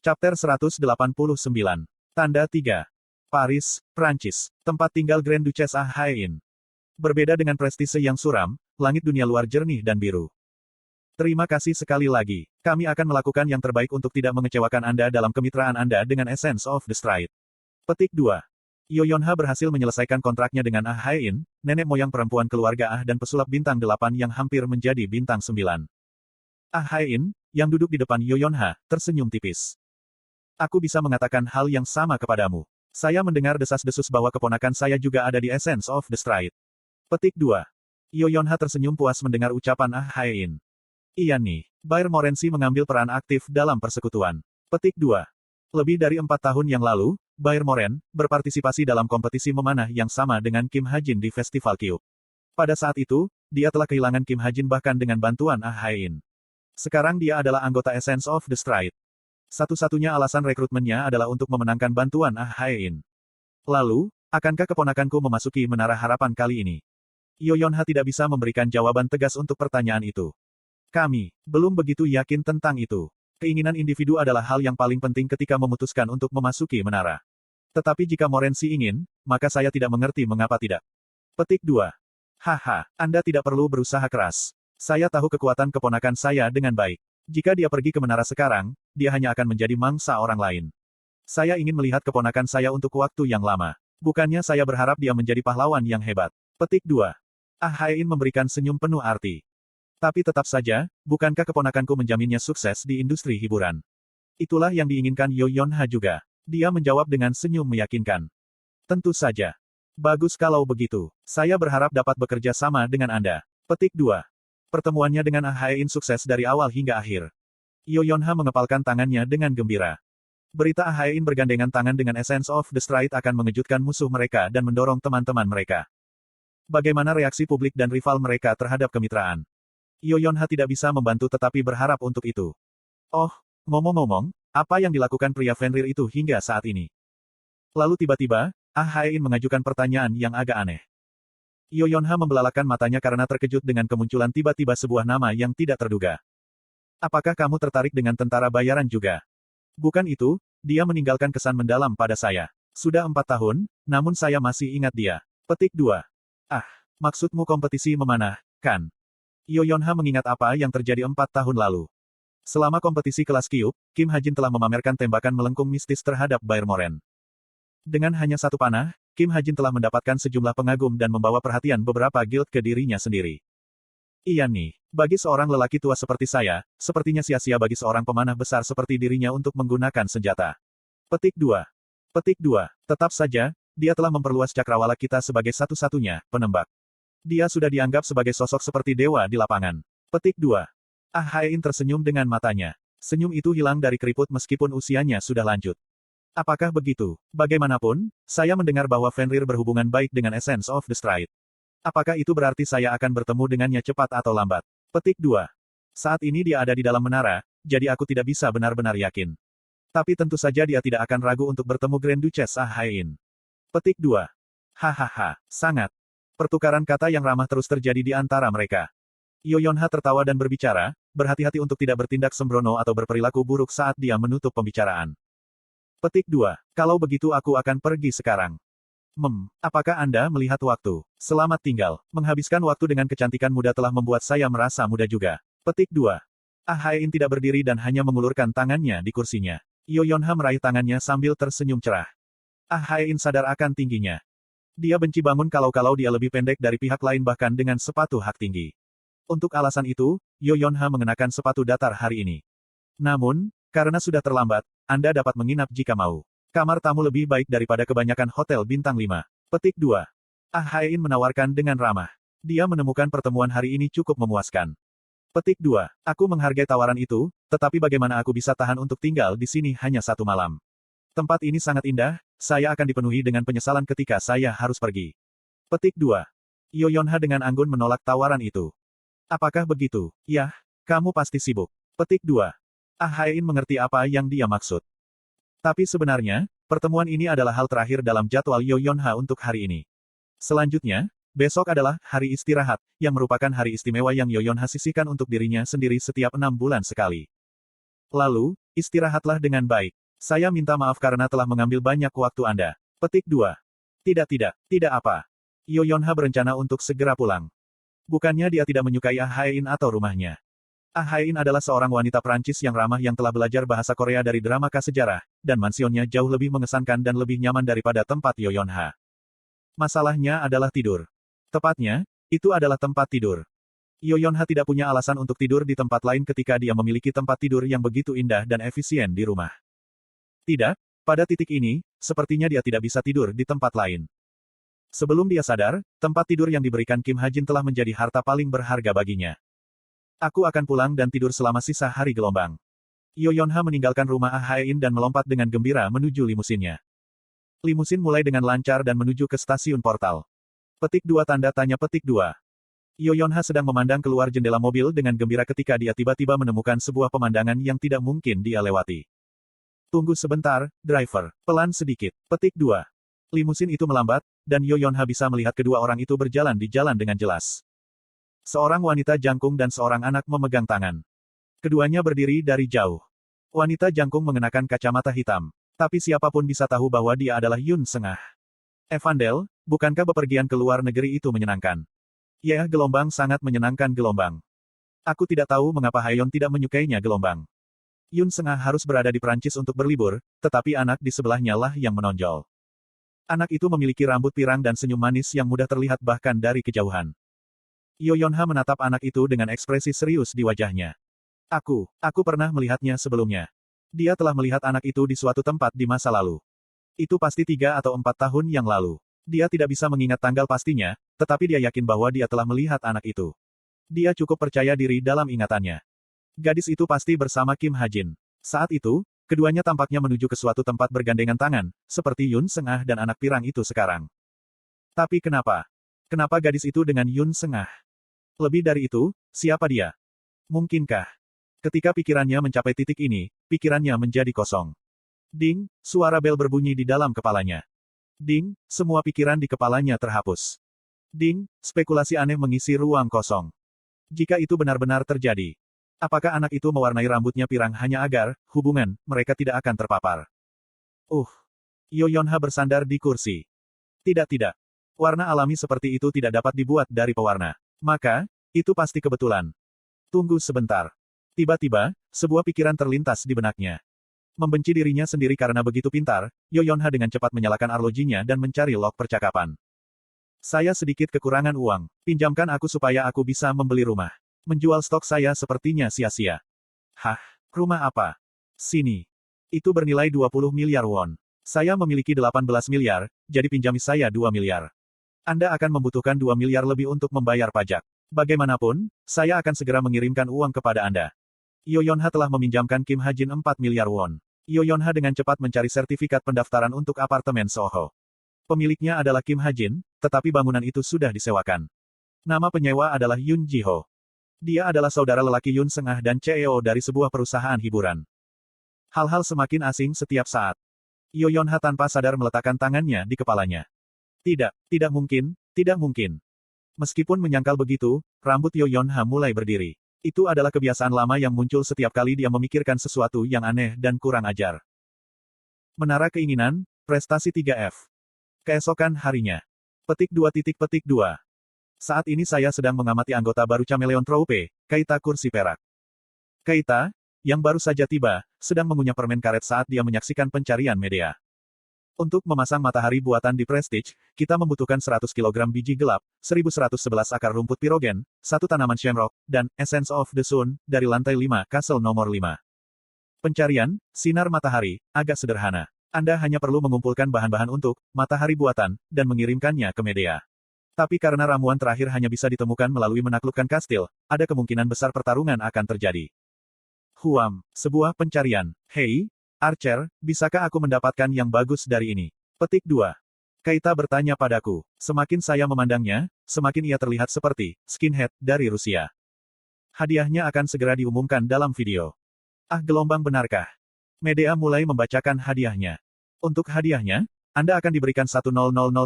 Chapter 189. Tanda 3. Paris, Prancis. Tempat tinggal Grand Duchess Ah Haein. Berbeda dengan prestise yang suram, langit dunia luar jernih dan biru. Terima kasih sekali lagi. Kami akan melakukan yang terbaik untuk tidak mengecewakan Anda dalam kemitraan Anda dengan Essence of the Stride. Petik 2. Yoyonha berhasil menyelesaikan kontraknya dengan Ah Haein, nenek moyang perempuan keluarga Ah dan pesulap bintang 8 yang hampir menjadi bintang 9. Ah Haein, yang duduk di depan Yoyonha, tersenyum tipis. Aku bisa mengatakan hal yang sama kepadamu. Saya mendengar desas-desus bahwa keponakan saya juga ada di Essence of the Stride. Petik 2. Yoyonha tersenyum puas mendengar ucapan Ah Haein. Iya nih, Baer Morency mengambil peran aktif dalam persekutuan. Petik 2. Lebih dari 4 tahun yang lalu, Baer Moren berpartisipasi dalam kompetisi memanah yang sama dengan Kim Hajin di Festival Kyuup. Pada saat itu, dia telah kehilangan Kim Hajin bahkan dengan bantuan Ah Haein. Sekarang dia adalah anggota Essence of the Stride. Satu-satunya alasan rekrutmennya adalah untuk memenangkan bantuan Ah Haein. Lalu, akankah keponakanku memasuki Menara Harapan kali ini? Yoyonha tidak bisa memberikan jawaban tegas untuk pertanyaan itu. Kami belum begitu yakin tentang itu. Keinginan individu adalah hal yang paling penting ketika memutuskan untuk memasuki menara. Tetapi jika Morency ingin, maka saya tidak mengerti mengapa tidak. Petik 2. Haha, Anda tidak perlu berusaha keras. Saya tahu kekuatan keponakan saya dengan baik. Jika dia pergi ke menara sekarang, dia hanya akan menjadi mangsa orang lain. Saya ingin melihat keponakan saya untuk waktu yang lama. Bukannya saya berharap dia menjadi pahlawan yang hebat. Petik 2. Ah Haein memberikan senyum penuh arti. Tapi tetap saja, bukankah keponakanku menjaminnya sukses di industri hiburan? Itulah yang diinginkan Yoyonha juga. Dia menjawab dengan senyum meyakinkan. Tentu saja. Bagus kalau begitu. Saya berharap dapat bekerja sama dengan Anda. Petik 2. Pertemuannya dengan Ah Haein sukses dari awal hingga akhir. Yoyonha mengepalkan tangannya dengan gembira. Berita Ah Haein bergandengan tangan dengan Essence of the Stride akan mengejutkan musuh mereka dan mendorong teman-teman mereka. Bagaimana reaksi publik dan rival mereka terhadap kemitraan? Yoyonha tidak bisa membantu tetapi berharap untuk itu. Oh, ngomong-ngomong, apa yang dilakukan pria Fenrir itu hingga saat ini? Lalu tiba-tiba, Ah Haein mengajukan pertanyaan yang agak aneh. Yoyonha membelalakan matanya karena terkejut dengan kemunculan tiba-tiba sebuah nama yang tidak terduga. Apakah kamu tertarik dengan tentara bayaran juga? Bukan itu, dia meninggalkan kesan mendalam pada saya. Sudah 4 tahun, namun saya masih ingat dia. Petik 2. Ah, maksudmu kompetisi memanah, kan? Yoyonha mengingat apa yang terjadi 4 tahun lalu. Selama kompetisi kelas Kyuup, Kim Hajin telah memamerkan tembakan melengkung mistis terhadap Baer Moren. Dengan hanya satu panah, Kim Hajin telah mendapatkan sejumlah pengagum dan membawa perhatian beberapa guild ke dirinya sendiri. Iya nih, bagi seorang lelaki tua seperti saya, sepertinya sia-sia bagi seorang pemanah besar seperti dirinya untuk menggunakan senjata. Petik 2. Petik 2. Tetap saja, dia telah memperluas cakrawala kita sebagai satu-satunya penembak. Dia sudah dianggap sebagai sosok seperti dewa di lapangan. Petik 2. Ah Haein tersenyum dengan matanya. Senyum itu hilang dari keriput meskipun usianya sudah lanjut. Apakah begitu? Bagaimanapun, saya mendengar bahwa Fenrir berhubungan baik dengan Essence of the Stride. Apakah itu berarti saya akan bertemu dengannya cepat atau lambat? Petik 2. Saat ini dia ada di dalam menara, jadi aku tidak bisa benar-benar yakin. Tapi tentu saja dia tidak akan ragu untuk bertemu Grand Duchess Ah Haein. Petik 2. Hahaha, sangat. Pertukaran kata yang ramah terus terjadi di antara mereka. Yoyonha tertawa dan berbicara, berhati-hati untuk tidak bertindak sembrono atau berperilaku buruk saat dia menutup pembicaraan. Petik 2. Kalau begitu aku akan pergi sekarang. Apakah Anda melihat waktu? Selamat tinggal. Menghabiskan waktu dengan kecantikan muda telah membuat saya merasa muda juga. Petik 2. Ah Haein tidak berdiri dan hanya mengulurkan tangannya di kursinya. Yoyonha meraih tangannya sambil tersenyum cerah. Ah Haein sadar akan tingginya. Dia benci bangun kalau dia lebih pendek dari pihak lain bahkan dengan sepatu hak tinggi. Untuk alasan itu, Yoyonha mengenakan sepatu datar hari ini. Namun, karena sudah terlambat, Anda dapat menginap jika mau. Kamar tamu lebih baik daripada kebanyakan hotel bintang 5. Petik 2. Ah Haein menawarkan dengan ramah. Dia menemukan pertemuan hari ini cukup memuaskan. Petik 2. Aku menghargai tawaran itu, tetapi bagaimana aku bisa tahan untuk tinggal di sini hanya 1 malam? Tempat ini sangat indah, saya akan dipenuhi dengan penyesalan ketika saya harus pergi. Petik 2. Yoyonha dengan anggun menolak tawaran itu. Apakah begitu? Yah, kamu pasti sibuk. Petik 2. Ah Haein mengerti apa yang dia maksud. Tapi sebenarnya, pertemuan ini adalah hal terakhir dalam jadwal Yoyonha untuk hari ini. Selanjutnya, besok adalah hari istirahat, yang merupakan hari istimewa yang Yoyonha sisihkan untuk dirinya sendiri setiap 6 bulan sekali. Lalu, Istirahatlah dengan baik. Saya minta maaf karena telah mengambil banyak waktu Anda. Petik 2. Tidak apa. Yoyonha berencana untuk segera pulang. Bukannya dia tidak menyukai Ah Hae-in atau rumahnya. Ah Hae-in adalah seorang wanita Prancis yang ramah yang telah belajar bahasa Korea dari drama sejarah, dan mansionnya jauh lebih mengesankan dan lebih nyaman daripada tempat Yoyonha. Masalahnya adalah tidur. Tepatnya, itu adalah tempat tidur. Yoyonha tidak punya alasan untuk tidur di tempat lain ketika dia memiliki tempat tidur yang begitu indah dan efisien di rumah. Tidak, pada titik ini, sepertinya dia tidak bisa tidur di tempat lain. Sebelum dia sadar, tempat tidur yang diberikan Kim Ha-jin telah menjadi harta paling berharga baginya. Aku akan pulang dan tidur selama sisa hari gelombang. Yoyonha meninggalkan rumah Ah Hae-in dan melompat dengan gembira menuju limusinnya. Limusin mulai dengan lancar dan menuju ke stasiun portal. Petik 2 tanda tanya petik 2. Yoyonha sedang memandang keluar jendela mobil dengan gembira ketika dia tiba-tiba menemukan sebuah pemandangan yang tidak mungkin dia lewati. Tunggu sebentar, driver. Pelan sedikit. Petik 2. Limusin itu melambat, dan Yoyonha bisa melihat kedua orang itu berjalan di jalan dengan jelas. Seorang wanita jangkung dan seorang anak memegang tangan. Keduanya berdiri dari jauh. Wanita jangkung mengenakan kacamata hitam. Tapi siapapun bisa tahu bahwa dia adalah Yun Sengah. Evandel, bukankah bepergian ke luar negeri itu menyenangkan? Ya, gelombang sangat menyenangkan gelombang. Aku tidak tahu mengapa Haeyeon tidak menyukainya gelombang. Yun Sengah harus berada di Prancis untuk berlibur, tetapi anak di sebelahnya lah yang menonjol. Anak itu memiliki rambut pirang dan senyum manis yang mudah terlihat bahkan dari kejauhan. Yoyonha menatap anak itu dengan ekspresi serius di wajahnya. Aku pernah melihatnya sebelumnya. Dia telah melihat anak itu di suatu tempat di masa lalu. Itu pasti 3 atau 4 tahun yang lalu. Dia tidak bisa mengingat tanggal pastinya, tetapi dia yakin bahwa dia telah melihat anak itu. Dia cukup percaya diri dalam ingatannya. Gadis itu pasti bersama Kim Ha-jin. Saat itu, keduanya tampaknya menuju ke suatu tempat bergandengan tangan, seperti Yun Sengah dan anak pirang itu sekarang. Tapi kenapa? Kenapa gadis itu dengan Yun Sengah? Lebih dari itu, siapa dia? Mungkinkah? Ketika pikirannya mencapai titik ini, pikirannya menjadi kosong. Ding, suara bel berbunyi di dalam kepalanya. Ding, semua pikiran di kepalanya terhapus. Ding, spekulasi aneh mengisi ruang kosong. Jika itu benar-benar terjadi, apakah anak itu mewarnai rambutnya pirang hanya agar, hubungan, mereka tidak akan terpapar? Yoyonha bersandar di kursi. Tidak. Warna alami seperti itu tidak dapat dibuat dari pewarna. Maka, itu pasti kebetulan. Tunggu sebentar. Tiba-tiba, sebuah pikiran terlintas di benaknya. Membenci dirinya sendiri karena begitu pintar, Yoyonha dengan cepat menyalakan arlojinya dan mencari log percakapan. Saya sedikit kekurangan uang. Pinjamkan aku supaya aku bisa membeli rumah. Menjual stok saya sepertinya sia-sia. Hah? Rumah apa? Sini. Itu bernilai 20 miliar won. Saya memiliki 18 miliar, jadi pinjami saya 2 miliar. Anda akan membutuhkan 2 miliar lebih untuk membayar pajak. Bagaimanapun, saya akan segera mengirimkan uang kepada Anda. Yoyonha telah meminjamkan Kim Ha-jin 4 miliar won. Yoyonha dengan cepat mencari sertifikat pendaftaran untuk apartemen Soho. Pemiliknya adalah Kim Ha-jin, tetapi bangunan itu sudah disewakan. Nama penyewa adalah Yun Ji-ho. Dia adalah saudara lelaki Yun Sengah dan CEO dari sebuah perusahaan hiburan. Hal-hal semakin asing setiap saat. Yoyonha tanpa sadar meletakkan tangannya di kepalanya. Tidak mungkin. Meskipun menyangkal begitu, rambut Yoyonha mulai berdiri. Itu adalah kebiasaan lama yang muncul setiap kali dia memikirkan sesuatu yang aneh dan kurang ajar. Menara keinginan, prestasi 3F. Keesokan harinya. Petik 2. Saat ini saya sedang mengamati anggota baru Chameleon Troupe, Keita kursi perak. Keita, yang baru saja tiba, sedang mengunyah permen karet saat dia menyaksikan pencarian media. Untuk memasang matahari buatan di Prestige, kita membutuhkan 100 kg biji gelap, 1111 akar rumput pirogen, 1 tanaman shamrock, dan Essence of the Sun, dari lantai 5, Castle nomor 5. Pencarian, sinar matahari, agak sederhana. Anda hanya perlu mengumpulkan bahan-bahan untuk matahari buatan, dan mengirimkannya ke media. Tapi karena ramuan terakhir hanya bisa ditemukan melalui menaklukkan kastil, ada kemungkinan besar pertarungan akan terjadi. Sebuah pencarian. Hei, Archer, bisakah aku mendapatkan yang bagus dari ini? Petik 2. Keita bertanya padaku. Semakin saya memandangnya, semakin ia terlihat seperti skinhead dari Rusia. Hadiahnya akan segera diumumkan dalam video. Gelombang benarkah? Media mulai membacakan hadiahnya. Untuk hadiahnya, Anda akan diberikan 1000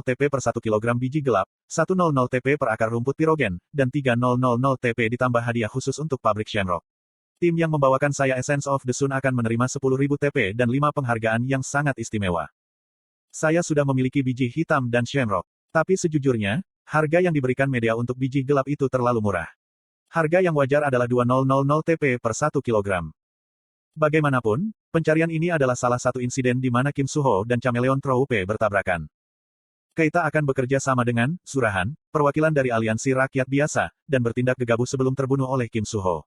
TP per 1 kg biji gelap, 100 TP per akar rumput pirogen, dan 3000 TP ditambah hadiah khusus untuk pabrik Shamrock. Tim yang membawakan saya Essence of the Sun akan menerima 10.000 TP dan 5 penghargaan yang sangat istimewa. Saya sudah memiliki biji hitam dan Shamrock. Tapi sejujurnya, harga yang diberikan media untuk biji gelap itu terlalu murah. Harga yang wajar adalah 2.000 TP per 1 kilogram. Bagaimanapun, pencarian ini adalah salah satu insiden di mana Kim Suho dan Chameleon Troupe bertabrakan. Keita akan bekerja sama dengan Surahan, perwakilan dari aliansi rakyat biasa, dan bertindak gegabah sebelum terbunuh oleh Kim Suho.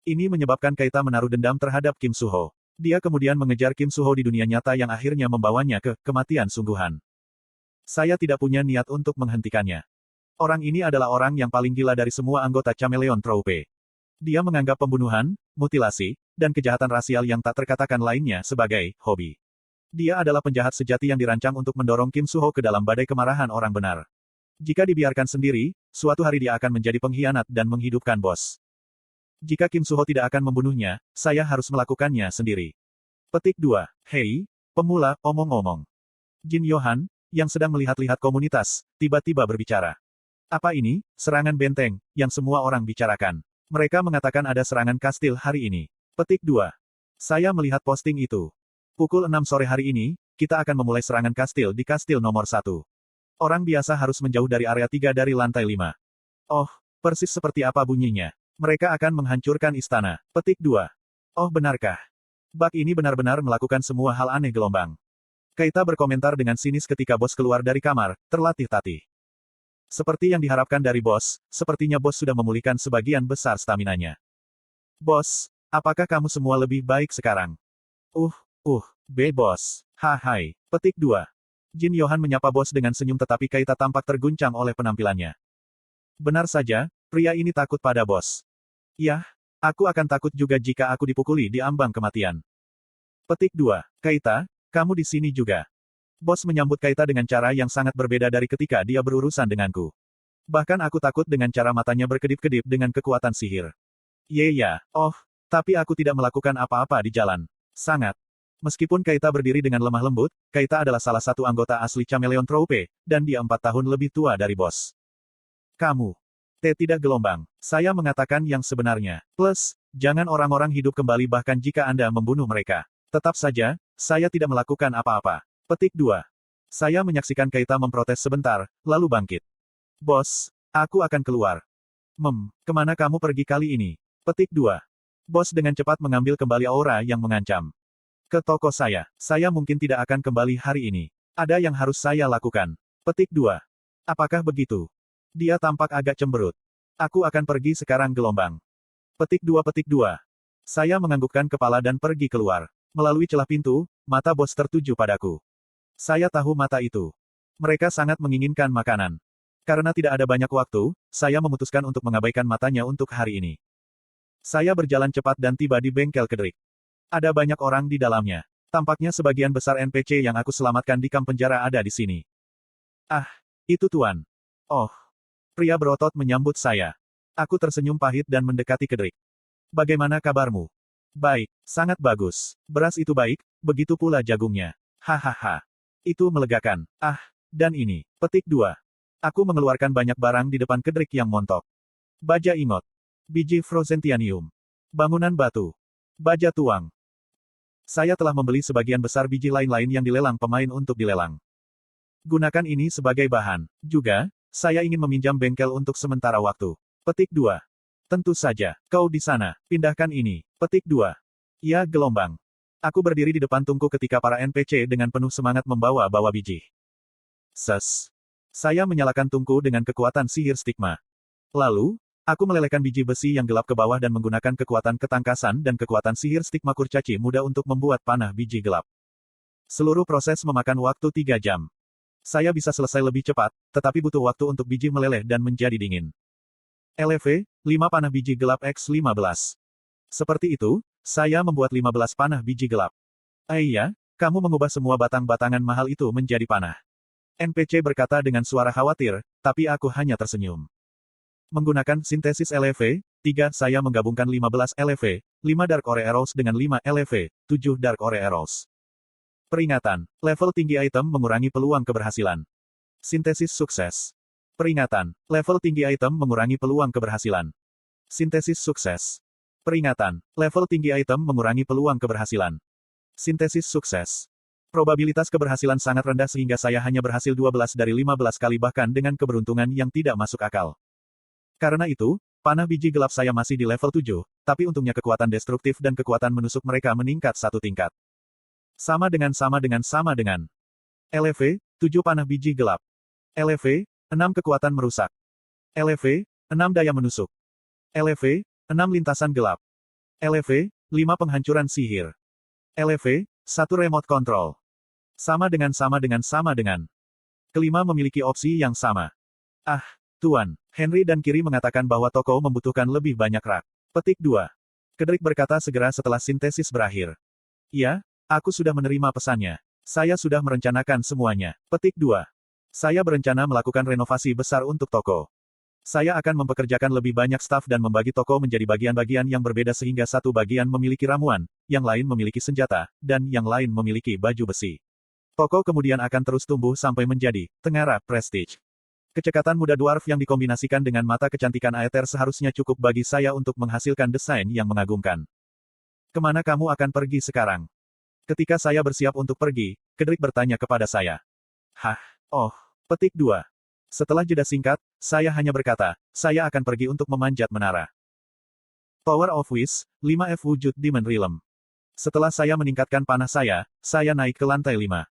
Ini menyebabkan Keita menaruh dendam terhadap Kim Suho. Dia kemudian mengejar Kim Suho di dunia nyata yang akhirnya membawanya ke kematian sungguhan. Saya tidak punya niat untuk menghentikannya. Orang ini adalah orang yang paling gila dari semua anggota Chameleon Troupe. Dia menganggap pembunuhan, mutilasi, dan kejahatan rasial yang tak terkatakan lainnya sebagai hobi. Dia adalah penjahat sejati yang dirancang untuk mendorong Kim Suho ke dalam badai kemarahan orang benar. Jika dibiarkan sendiri, suatu hari dia akan menjadi pengkhianat dan menghidupkan bos. Jika Kim Suho tidak akan membunuhnya, saya harus melakukannya sendiri. Petik 2. Hei, pemula, omong-omong. Jin Yohan, yang sedang melihat-lihat komunitas, tiba-tiba berbicara. Apa ini, serangan benteng, yang semua orang bicarakan? Mereka mengatakan ada serangan kastil hari ini. Petik 2. Saya melihat posting itu. Pukul 6 sore hari ini, kita akan memulai serangan kastil di kastil nomor 1. Orang biasa harus menjauh dari area 3 dari lantai 5. Oh, persis seperti apa bunyinya. Mereka akan menghancurkan istana. Petik 2. Oh benarkah? Bak ini benar-benar melakukan semua hal aneh gelombang. Keita berkomentar dengan sinis ketika bos keluar dari kamar, terlatih-tatih. Seperti yang diharapkan dari bos, sepertinya bos sudah memulihkan sebagian besar staminanya. Bos, apakah kamu semua lebih baik sekarang? Bos. Hai. Petik 2. Jin Yohan menyapa bos dengan senyum tetapi Keita tampak terguncang oleh penampilannya. Benar saja, pria ini takut pada bos. Yah, aku akan takut juga jika aku dipukuli di ambang kematian. Petik 2. Keita, kamu di sini juga. Bos menyambut Keita dengan cara yang sangat berbeda dari ketika dia berurusan denganku. Bahkan aku takut dengan cara matanya berkedip-kedip dengan kekuatan sihir. Tapi aku tidak melakukan apa-apa di jalan. Sangat. Meskipun Keita berdiri dengan lemah lembut, Keita adalah salah satu anggota asli Chameleon Troupe, dan dia 4 tahun lebih tua dari bos. Kamu. Tidak gelombang. Saya mengatakan yang sebenarnya. Plus, jangan orang-orang hidup kembali bahkan jika Anda membunuh mereka. Tetap saja, saya tidak melakukan apa-apa. Petik 2. Saya menyaksikan Keita memprotes sebentar, lalu bangkit. Bos, aku akan keluar. Kemana kamu pergi kali ini? Petik 2. Bos dengan cepat mengambil kembali aura yang mengancam. Ke toko saya. Saya mungkin tidak akan kembali hari ini. Ada yang harus saya lakukan. Petik 2. Apakah begitu? Dia tampak agak cemberut. Aku akan pergi sekarang gelombang. Petik 2. Saya menganggukkan kepala dan pergi keluar. Melalui celah pintu, mata bos tertuju padaku. Saya tahu mata itu. Mereka sangat menginginkan makanan. Karena tidak ada banyak waktu, saya memutuskan untuk mengabaikan matanya untuk hari ini. Saya berjalan cepat dan tiba di bengkel kedrik. Ada banyak orang di dalamnya. Tampaknya sebagian besar NPC yang aku selamatkan di kamp penjara ada di sini. Itu tuan. Oh. Pria berotot menyambut saya. Aku tersenyum pahit dan mendekati kedrik. Bagaimana kabarmu? Baik, sangat bagus. Beras itu baik, begitu pula jagungnya. Hahaha. Itu melegakan. Dan ini. Petik 2. Aku mengeluarkan banyak barang di depan kedrik yang montok. Baja ingot. Biji frozentianium. Bangunan batu. Baja tuang. Saya telah membeli sebagian besar biji lain-lain yang dilelang pemain untuk dilelang. Gunakan ini sebagai bahan. Juga, saya ingin meminjam bengkel untuk sementara waktu. Petik 2. Tentu saja, kau di sana. Pindahkan ini. Petik 2. Ya gelombang. Aku berdiri di depan tungku ketika para NPC dengan penuh semangat membawa-bawa biji. Saya menyalakan tungku dengan kekuatan sihir stigma. Lalu, aku melelehkan biji besi yang gelap ke bawah dan menggunakan kekuatan ketangkasan dan kekuatan sihir stigma kurcaci muda untuk membuat panah biji gelap. Seluruh proses memakan waktu 3 jam. Saya bisa selesai lebih cepat, tetapi butuh waktu untuk biji meleleh dan menjadi dingin. LV, 5 panah biji gelap X15. Seperti itu, saya membuat 15 panah biji gelap. Iya, kamu mengubah semua batang-batangan mahal itu menjadi panah. NPC berkata dengan suara khawatir, tapi aku hanya tersenyum. Menggunakan sintesis LV, 3 saya menggabungkan 15 LV, 5 Dark Ore Arrows dengan 5 LV, 7 Dark Ore Arrows. Peringatan, level tinggi item mengurangi peluang keberhasilan. Sintesis sukses. Peringatan, level tinggi item mengurangi peluang keberhasilan. Sintesis sukses. Peringatan, level tinggi item mengurangi peluang keberhasilan. Sintesis sukses. Probabilitas keberhasilan sangat rendah sehingga saya hanya berhasil 12 dari 15 kali bahkan dengan keberuntungan yang tidak masuk akal. Karena itu, panah biji gelap saya masih di level 7, tapi untungnya kekuatan destruktif dan kekuatan menusuk mereka meningkat satu tingkat. Sama dengan LV, 7 panah biji gelap. LV, 6 kekuatan merusak. LV, 6 daya menusuk. LV, 6 lintasan gelap. LV, 5 penghancuran sihir. LV, 1 remote control. Sama dengan. Kelima memiliki opsi yang sama. Ah, Tuan, Henry dan Kiri mengatakan bahwa toko membutuhkan lebih banyak rak. Petik 2. Kedrick berkata segera setelah sintesis berakhir. Ya, aku sudah menerima pesannya. Saya sudah merencanakan semuanya. Petik 2. Saya berencana melakukan renovasi besar untuk toko. Saya akan mempekerjakan lebih banyak staf dan membagi toko menjadi bagian-bagian yang berbeda sehingga satu bagian memiliki ramuan, yang lain memiliki senjata, dan yang lain memiliki baju besi. Toko kemudian akan terus tumbuh sampai menjadi Tengara Prestige. Kecekatan muda dwarf yang dikombinasikan dengan mata kecantikan Aether seharusnya cukup bagi saya untuk menghasilkan desain yang mengagumkan. Kemana kamu akan pergi sekarang? Ketika saya bersiap untuk pergi, Kedrick bertanya kepada saya. Hah, oh, petik 2. Setelah jeda singkat, saya hanya berkata, saya akan pergi untuk memanjat menara. Power of Wish, 5F wujud Demon Realm. Setelah saya meningkatkan panah saya naik ke lantai 5.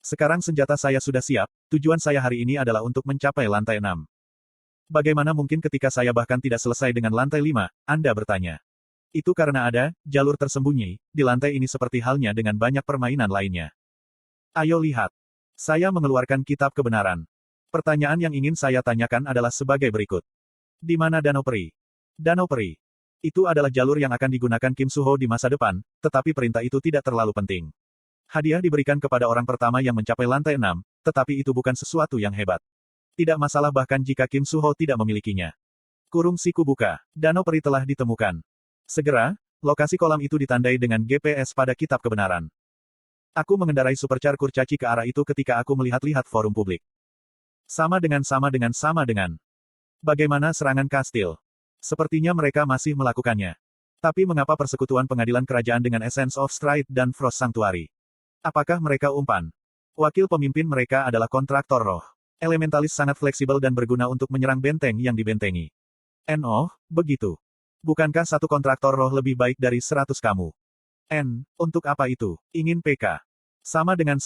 Sekarang senjata saya sudah siap, tujuan saya hari ini adalah untuk mencapai lantai 6. Bagaimana mungkin ketika saya bahkan tidak selesai dengan lantai 5, Anda bertanya. Itu karena ada jalur tersembunyi di lantai ini seperti halnya dengan banyak permainan lainnya. Ayo lihat. Saya mengeluarkan kitab kebenaran. Pertanyaan yang ingin saya tanyakan adalah sebagai berikut. Di mana Danau Peri? Danau Peri. Itu adalah jalur yang akan digunakan Kim Suho di masa depan, tetapi perintah itu tidak terlalu penting. Hadiah diberikan kepada orang pertama yang mencapai lantai 6, tetapi itu bukan sesuatu yang hebat. Tidak masalah bahkan jika Kim Suho tidak memilikinya. Kurung siku buka. Danau Peri telah ditemukan. Segera, lokasi kolam itu ditandai dengan GPS pada kitab kebenaran. Aku mengendarai supercar kurcaci ke arah itu ketika aku melihat-lihat forum publik. Sama dengan. Bagaimana serangan kastil? Sepertinya mereka masih melakukannya. Tapi mengapa persekutuan pengadilan kerajaan dengan Essence of Stride dan Frost Sanctuary? Apakah mereka umpan? Wakil pemimpin mereka adalah kontraktor roh. Elementalis sangat fleksibel dan berguna untuk menyerang benteng yang dibentengi. Begitu. Bukankah satu kontraktor roh lebih baik dari 100 kamu? Untuk apa itu? Ingin PK. Sama dengan.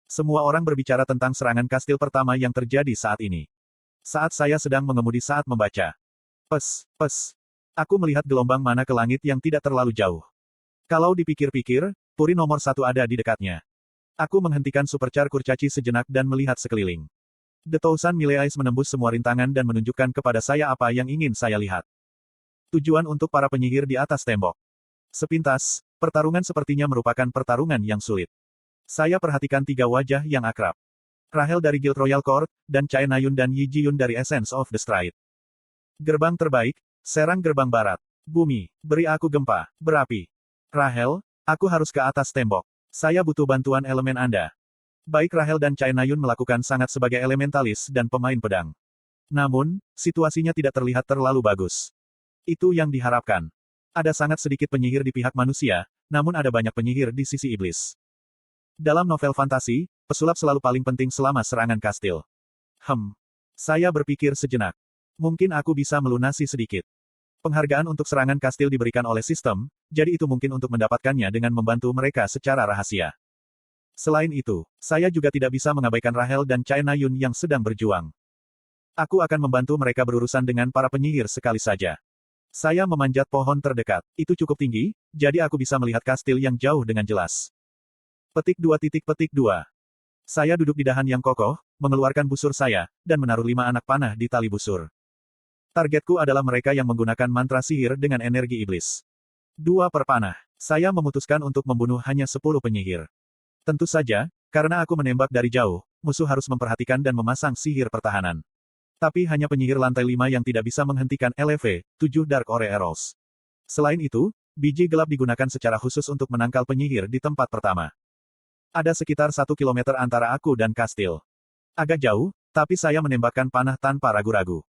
Semua orang berbicara tentang serangan kastil pertama yang terjadi saat ini. Saat saya sedang mengemudi saat membaca. Aku melihat gelombang mana ke langit yang tidak terlalu jauh. Kalau dipikir-pikir, puri nomor 1 ada di dekatnya. Aku menghentikan supercar kurcaci sejenak dan melihat sekeliling. The Thousand Mille Eyes menembus semua rintangan dan menunjukkan kepada saya apa yang ingin saya lihat. Tujuan untuk para penyihir di atas tembok. Sepintas, pertarungan sepertinya merupakan pertarungan yang sulit. Saya perhatikan 3 wajah yang akrab. Rahel dari Guild Royal Court, dan Chae Nayun dan Yi Ji-yun dari Essence of the Stride. Gerbang terbaik, serang gerbang barat. Bumi, beri aku gempa, berapi. Rahel, aku harus ke atas tembok. Saya butuh bantuan elemen Anda. Baik Rahel dan Chae Nayun melakukan sangat sebagai elementalis dan pemain pedang. Namun, situasinya tidak terlihat terlalu bagus. Itu yang diharapkan. Ada sangat sedikit penyihir di pihak manusia, namun ada banyak penyihir di sisi iblis. Dalam novel fantasi, pesulap selalu paling penting selama serangan kastil. Saya berpikir sejenak. Mungkin aku bisa melunasi sedikit. Penghargaan untuk serangan kastil diberikan oleh sistem, jadi itu mungkin untuk mendapatkannya dengan membantu mereka secara rahasia. Selain itu, saya juga tidak bisa mengabaikan Rahel dan Chae Nayun yang sedang berjuang. Aku akan membantu mereka berurusan dengan para penyihir sekali saja. Saya memanjat pohon terdekat. Itu cukup tinggi, jadi aku bisa melihat kastil yang jauh dengan jelas. Petik 2. Saya duduk di dahan yang kokoh, mengeluarkan busur saya, dan menaruh 5 anak panah di tali busur. Targetku adalah mereka yang menggunakan mantra sihir dengan energi iblis. 2 per panah. Saya memutuskan untuk membunuh hanya 10 penyihir. Tentu saja, karena aku menembak dari jauh, musuh harus memperhatikan dan memasang sihir pertahanan. Tapi hanya penyihir lantai 5 yang tidak bisa menghentikan LV, 7 Dark Ore Arrows. Selain itu, biji gelap digunakan secara khusus untuk menangkal penyihir di tempat pertama. Ada sekitar 1 kilometer antara aku dan kastil. Agak jauh, tapi saya menembakkan panah tanpa ragu-ragu.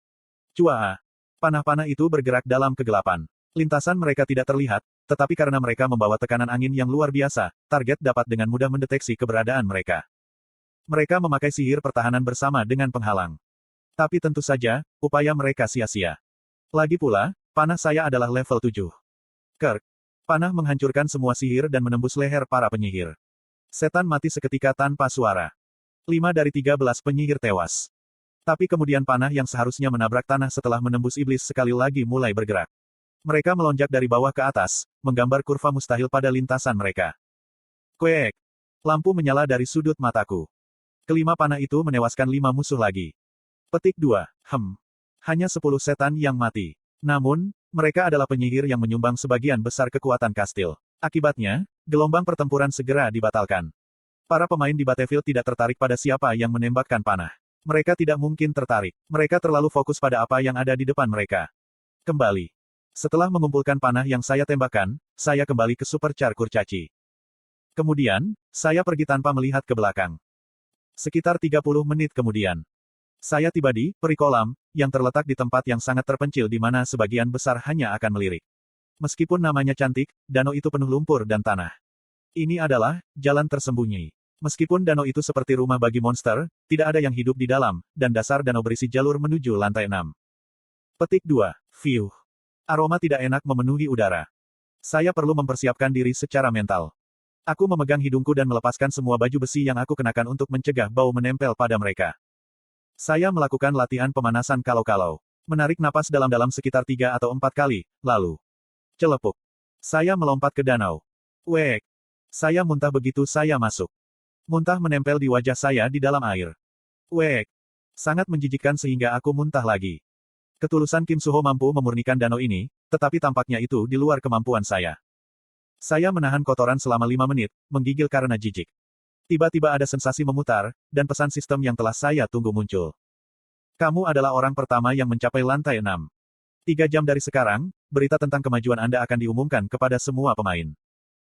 Cua. Panah-panah itu bergerak dalam kegelapan. Lintasan mereka tidak terlihat, tetapi karena mereka membawa tekanan angin yang luar biasa, target dapat dengan mudah mendeteksi keberadaan mereka. Mereka memakai sihir pertahanan bersama dengan penghalang. Tapi tentu saja, upaya mereka sia-sia. Lagi pula, panah saya adalah level 7. Kirk. Panah menghancurkan semua sihir dan menembus leher para penyihir. Setan mati seketika tanpa suara. 5 dari 13 penyihir tewas. Tapi kemudian panah yang seharusnya menabrak tanah setelah menembus iblis sekali lagi mulai bergerak. Mereka melonjak dari bawah ke atas, menggambar kurva mustahil pada lintasan mereka. Kuek! Lampu menyala dari sudut mataku. Kelima panah itu menewaskan 5 musuh lagi. Petik 2. Hanya 10 setan yang mati. Namun, mereka adalah penyihir yang menyumbang sebagian besar kekuatan kastil. Akibatnya, gelombang pertempuran segera dibatalkan. Para pemain di Battlefield tidak tertarik pada siapa yang menembakkan panah. Mereka tidak mungkin tertarik. Mereka terlalu fokus pada apa yang ada di depan mereka. Kembali. Setelah mengumpulkan panah yang saya tembakkan, saya kembali ke supercar kurcaci. Kemudian, saya pergi tanpa melihat ke belakang. Sekitar 30 menit kemudian, saya tiba di Perikolam, yang terletak di tempat yang sangat terpencil di mana sebagian besar hanya akan melirik. Meskipun namanya cantik, danau itu penuh lumpur dan tanah. Ini adalah jalan tersembunyi. Meskipun danau itu seperti rumah bagi monster, tidak ada yang hidup di dalam, dan dasar danau berisi jalur menuju lantai 6. Petik 2. Fiuh. Aroma tidak enak memenuhi udara. Saya perlu mempersiapkan diri secara mental. Aku memegang hidungku dan melepaskan semua baju besi yang aku kenakan untuk mencegah bau menempel pada mereka. Saya melakukan latihan pemanasan kalau-kalau. Menarik napas dalam-dalam sekitar 3 atau 4 kali, lalu celepuk. Saya melompat ke danau. Wek. Saya muntah begitu saya masuk. Muntah menempel di wajah saya di dalam air. Wek. Sangat menjijikkan sehingga aku muntah lagi. Ketulusan Kim Suho mampu memurnikan danau ini, tetapi tampaknya itu di luar kemampuan saya. Saya menahan kotoran selama 5 menit, menggigil karena jijik. Tiba-tiba ada sensasi memutar, dan pesan sistem yang telah saya tunggu muncul. Kamu adalah orang pertama yang mencapai lantai 6. 3 jam dari sekarang, berita tentang kemajuan Anda akan diumumkan kepada semua pemain.